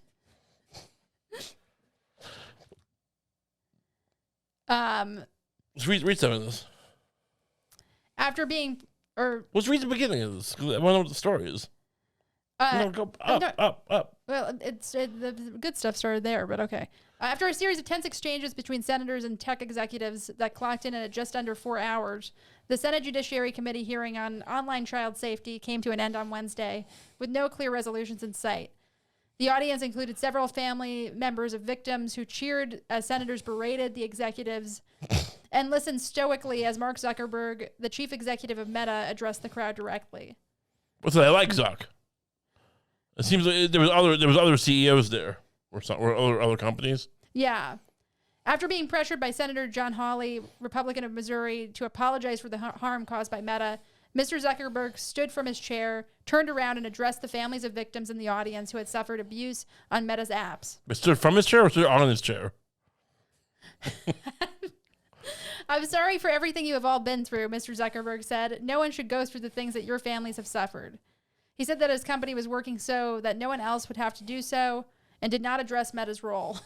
Let's read some of this. After being let's read the beginning of this. I want to know what the story is. Go up. Well, the good stuff started there, but okay. After a series of tense exchanges between senators and tech executives that clocked in at just under 4 hours, the Senate Judiciary Committee hearing on online child safety came to an end on Wednesday, with no clear resolutions in sight. The audience included several family members of victims who cheered as senators berated the executives and listened stoically as Mark Zuckerberg, the chief executive of Meta, addressed the crowd directly. What's that? I like Zuck. It seems like there was other CEOs there or other companies. Yeah. After being pressured by Senator John Hawley, Republican of Missouri, to apologize for the harm caused by Meta, Mr. Zuckerberg stood from his chair, turned around, and addressed the families of victims in the audience who had suffered abuse on Meta's apps. But stood from his chair or stood on his chair? I'm sorry for everything you have all been through, Mr. Zuckerberg said. No one should go through the things that your families have suffered. He said that his company was working so that no one else would have to do so and did not address Meta's role.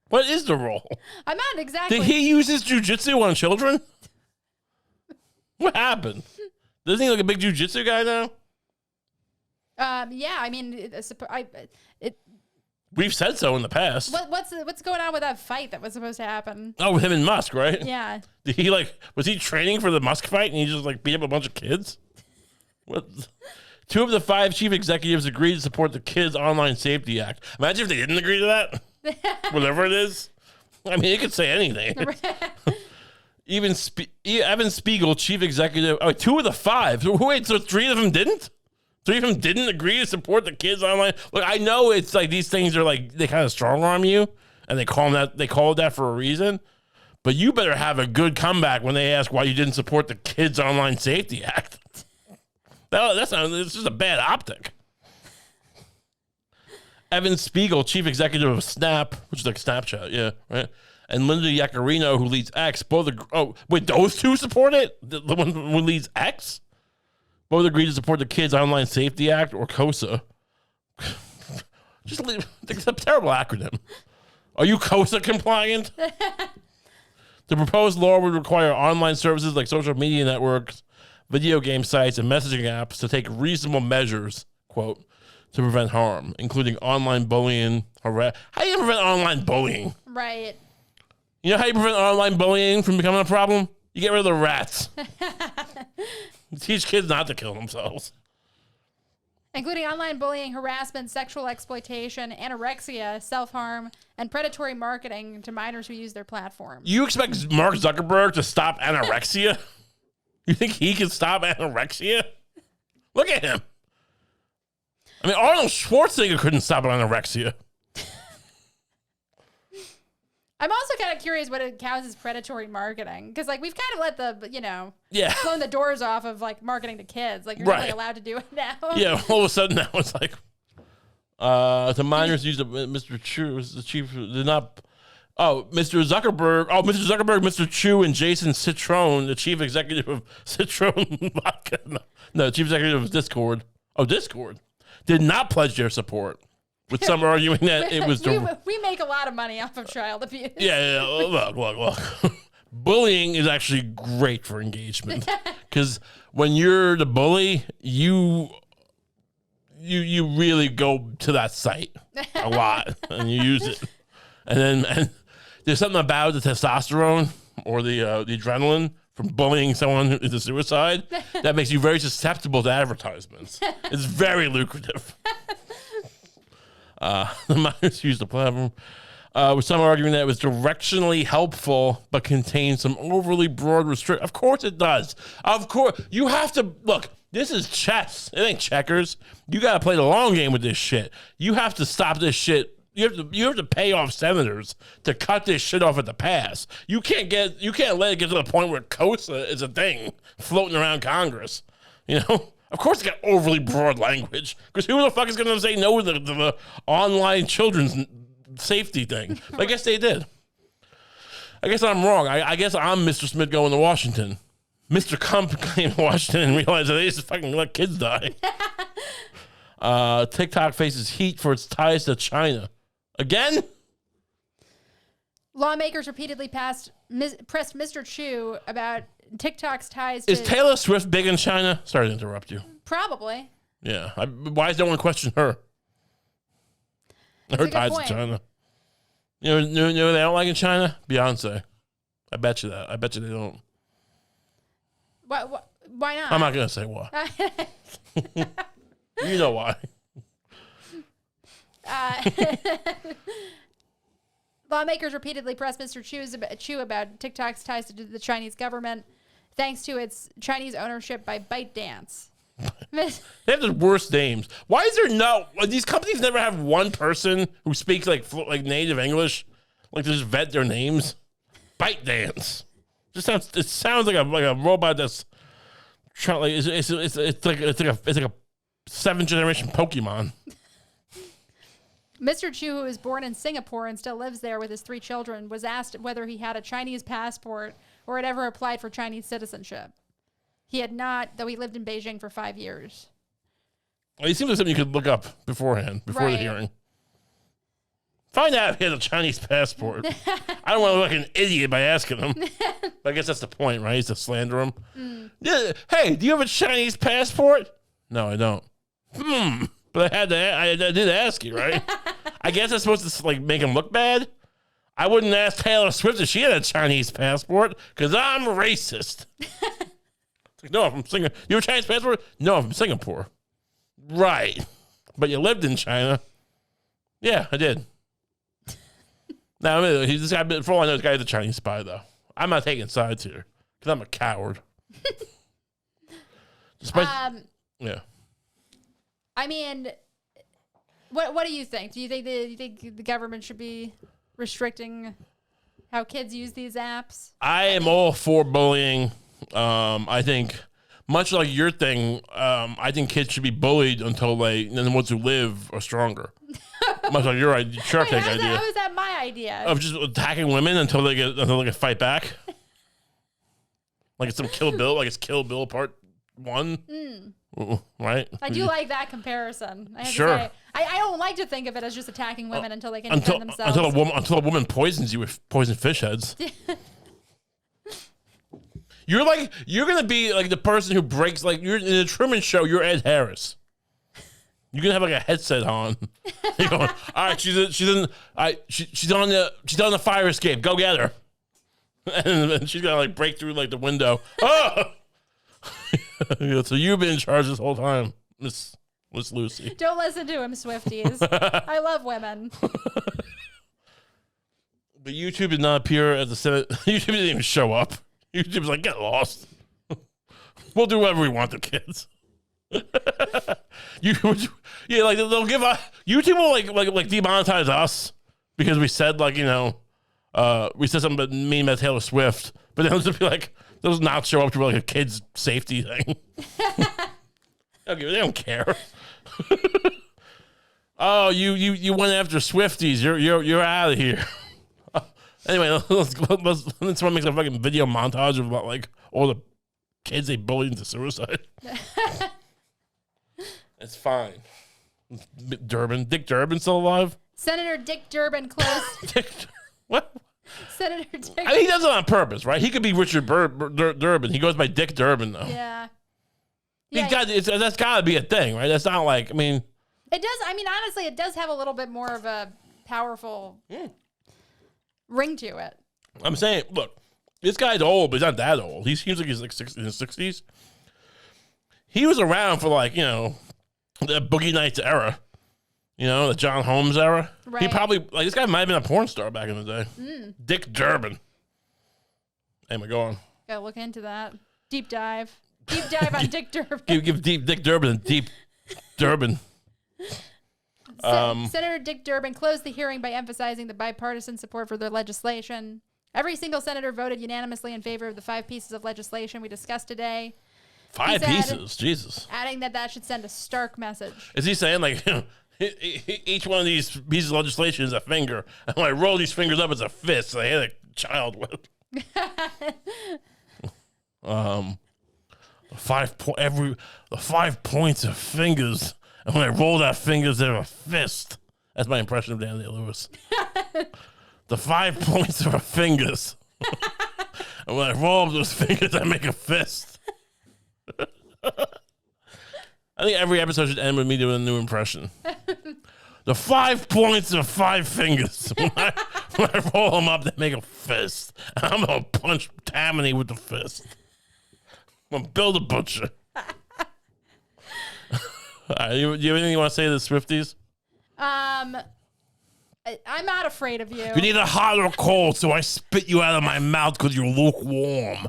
What is the role? I'm not exactly. Did he use his jujitsu on children? What happened? Doesn't he look a big jujitsu guy now? Yeah, I mean, We've said so in the past. what's going on with that fight that was supposed to happen? Oh, with him and Musk, right? Yeah. Did he was he training for the Musk fight and he just beat up a bunch of kids? What? 2 of the 5 chief executives agreed to support the Kids Online Safety Act. Imagine if they didn't agree to that. Whatever it is. I mean, it could say anything. Even Evan Spiegel, chief executive. Oh, 2 of the 5. Wait, so 3 of them didn't? 3 of them didn't agree to support the Kids Online. Look, I know it's these things are they kind of strong arm you, and they call it that for a reason. But you better have a good comeback when they ask why you didn't support the Kids Online Safety Act. It's just a bad optic. Evan Spiegel, chief executive of Snap, which is like Snapchat, yeah, right? And Linda Yaccarino, who leads X, those 2 support it? The one who leads X? Both agreed to support the Kids Online Safety Act, or COSA. It's a terrible acronym. Are you COSA compliant? The proposed law would require online services like social media networks, video game sites, and messaging apps to take reasonable measures, quote, to prevent harm, including online bullying. How do you prevent online bullying? Right. You know how you prevent online bullying from becoming a problem? You get rid of the rats. Teach kids not to kill themselves. Including online bullying, harassment, sexual exploitation, anorexia, self-harm, and predatory marketing to minors who use their platform. You expect Mark Zuckerberg to stop anorexia? You think he can stop anorexia? Look at him. I mean, Arnold Schwarzenegger couldn't stop anorexia. I'm also kind of curious what it counts as predatory marketing. Because, we've kind of let blown the doors off of, marketing to kids. You're not really allowed to do it now. Yeah, all of a sudden now it's the minors used Mr. Chu was the chief, did not... Oh, Mr. Zuckerberg, Mr. Chu, and Jason Citron, the chief executive of Citron Vodka. No, chief executive of Discord. Oh, Discord. Did not pledge their support, with some arguing that it was... we make a lot of money off of child abuse. Yeah. Look. Bullying is actually great for engagement. Because when you're the bully, you really go to that site a lot, and you use it. And there's something about the testosterone or the adrenaline from bullying someone into suicide that makes you very susceptible to advertisements. It's very lucrative. The minors used the platform, with some arguing that it was directionally helpful but contained some overly broad restrictions. Of course it does. Of course. You have to... Look, this is chess. It ain't checkers. You got to play the long game with this shit. You have to stop this shit. You have to pay off senators to cut this shit off at the pass. You can't let it get to the point where COSA is a thing floating around Congress. Of course it got overly broad language, because who the fuck is going to say no to the online children's safety thing? I guess they did. I guess I'm wrong. I guess I'm Mr. Smith going to Washington. Mr. Kump came to Washington and realized that they just fucking let kids die. TikTok faces heat for its ties to China. Again? Lawmakers repeatedly pressed Mr. Chu about TikTok's ties to... Is Taylor Swift big in China? Sorry to interrupt you. Probably. Yeah. Why does no one question her? Her ties to China. You know they don't like in China? Beyonce. I bet you that. I bet you they don't. Why not? I'm not going to say why. You know why. Lawmakers repeatedly pressed Mr. Chu about TikTok's ties to the Chinese government, thanks to its Chinese ownership by ByteDance. They have the worst names. Why is there no? These companies never have one person who speaks like native English, like to just vet their names. ByteDance. It sounds like a robot that's trying. Like it's like a 7th generation Pokemon. Mr. Chu, who was born in Singapore and still lives there with his 3 children, was asked whether he had a Chinese passport or had ever applied for Chinese citizenship. He had not, though he lived in Beijing for 5 years. Well, it seems like something you could look up beforehand, before the hearing. Find out if he has a Chinese passport. I don't want to look like an idiot by asking him. But I guess that's the point, right? Is to slander him. Yeah, hey, do you have a Chinese passport? No, I don't. But I did ask you, right? I guess that's supposed to like make him look bad. I wouldn't ask Taylor Swift if she had a Chinese passport because I'm racist. It's like, no, I'm from Singapore. You have a Chinese passport? No, I'm from Singapore. Right. But you lived in China. Yeah, I did. Now, I mean, he's this guy, for all I know, this guy is a Chinese spy, though. I'm not taking sides here because I'm a coward. Yeah. I mean, what do you think? Do you think the government should be restricting how kids use these apps? I am all for bullying. I think, much like your thing, I think kids should be bullied until then the ones who live are stronger. Much like your Shark Tank idea. How is that my idea? Of just attacking women until they can fight back. Like it's some Kill Bill, like it's Kill Bill Part 1. Right? I do like that comparison. I have sure. to say, I don't like to think of it as just attacking women until they can defend themselves. Until a woman poisons you with poisoned fish heads. You're gonna be like the person who breaks, like you're in the Truman Show. You're Ed Harris. You're gonna have like a headset on. You're going, all right, she's on the fire escape. Go get her. And she's gonna like break through like the window. Oh. So you've been in charge this whole time, Miss Lucy. Don't listen to him, Swifties. I love women. But YouTube did not appear at the Senate. YouTube didn't even show up. YouTube was like, get lost. We'll do whatever we want to kids. Yeah, like they'll give us. YouTube will like demonetize us because we said we said something about mean about Taylor Swift, but then it'll just be like. Those not show up to like a kid's safety thing. Okay, they don't care. Oh, you went after Swifties. You're out of here. Anyway, let's someone makes a fucking video montage of about like all the kids they bullied into suicide. It's fine. Dick Durbin still alive? Senator Dick Durbin close. What? Senator Dick. I mean, he does it on purpose, right? He could be Richard Durbin. He goes by Dick Durbin, though. Yeah. That's got to be a thing, right? That's not like, I mean. It does. I mean, honestly, it does have a little bit more of a powerful ring to it. I'm saying, look, this guy's old, but he's not that old. He seems like he's like in his 60s. He was around for the Boogie Nights era. The John Holmes era. Right. He probably, this guy might have been a porn star back in the day. Dick Durbin. Anyway, go on. Gotta look into that. Deep dive on Dick Durbin. Give Dick Durbin a deep Durbin. Senator Dick Durbin closed the hearing by emphasizing the bipartisan support for their legislation. Every single senator voted unanimously in favor of the 5 pieces of legislation we discussed today. 5 pieces? Jesus. Adding that should send a stark message. Is he saying, each one of these pieces of legislation is a finger, and when I roll these fingers up, it's a fist I hit a child with. The 5 points of fingers, and when I roll that fingers, they're a fist. That's my impression of Daniel Day-Lewis. The 5 points of fingers, and when I roll up those fingers, I make a fist. I think every episode should end with me doing a new impression. The 5 points of 5 fingers. When I roll them up, they make a fist. And I'm going to punch Tammany with the fist. I'm Bill the Butcher. Do you have anything you want to say to the Swifties? I'm not afraid of you. You're neither hot or cold, so I spit you out of my mouth because you're lukewarm.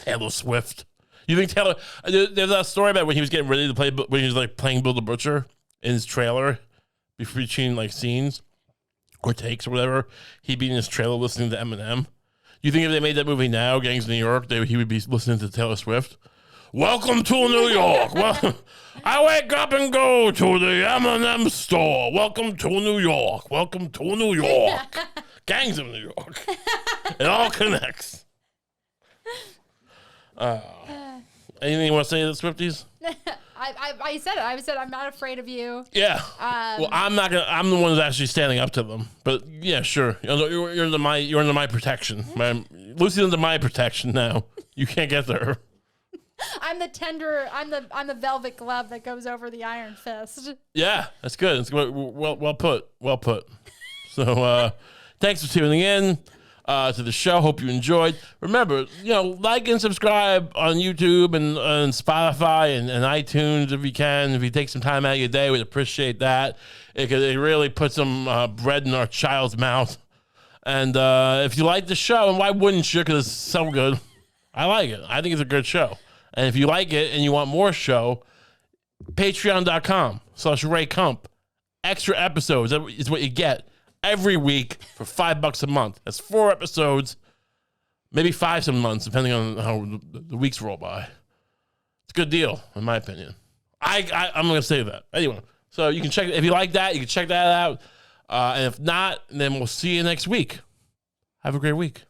Taylor Swift. You think Taylor? There's a story about when he was getting ready to play, when he was like playing Bill the Butcher in his trailer, between like scenes or takes or whatever. He'd be in his trailer listening to Eminem. You think if they made that movie now, Gangs of New York, he would be listening to Taylor Swift? Welcome to New York. Well, I wake up and go to the M&M store. Welcome to New York. Welcome to New York. Gangs of New York. It all connects. Anything you want to say to the Swifties? I said it. I said I'm not afraid of you. Yeah. Well, I'm not gonna. I'm the one who's actually standing up to them. But yeah, sure. You're under my protection. Lucy's under my protection now. You can't get to her. I'm the tender. I'm the velvet glove that goes over the iron fist. Yeah, that's good. It's well put. Well put. So thanks for tuning in to the show. Hope you enjoyed. Remember, like and subscribe on YouTube and Spotify and iTunes if you can. If you take some time out of your day, we'd appreciate that. It really puts some bread in our child's mouth. And if you like the show, and why wouldn't you? Because it's so good. I like it. I think it's a good show. And if you like it and you want more show, patreon.com/Ray Kump. Extra episodes is what you get every week for $5 a month. That's 4 episodes, maybe 5 some months, depending on how the weeks roll by. It's a good deal, in my opinion. I'm going to say that. Anyway, so you can check, if you like that, you can check that out. And if not, then we'll see you next week. Have a great week.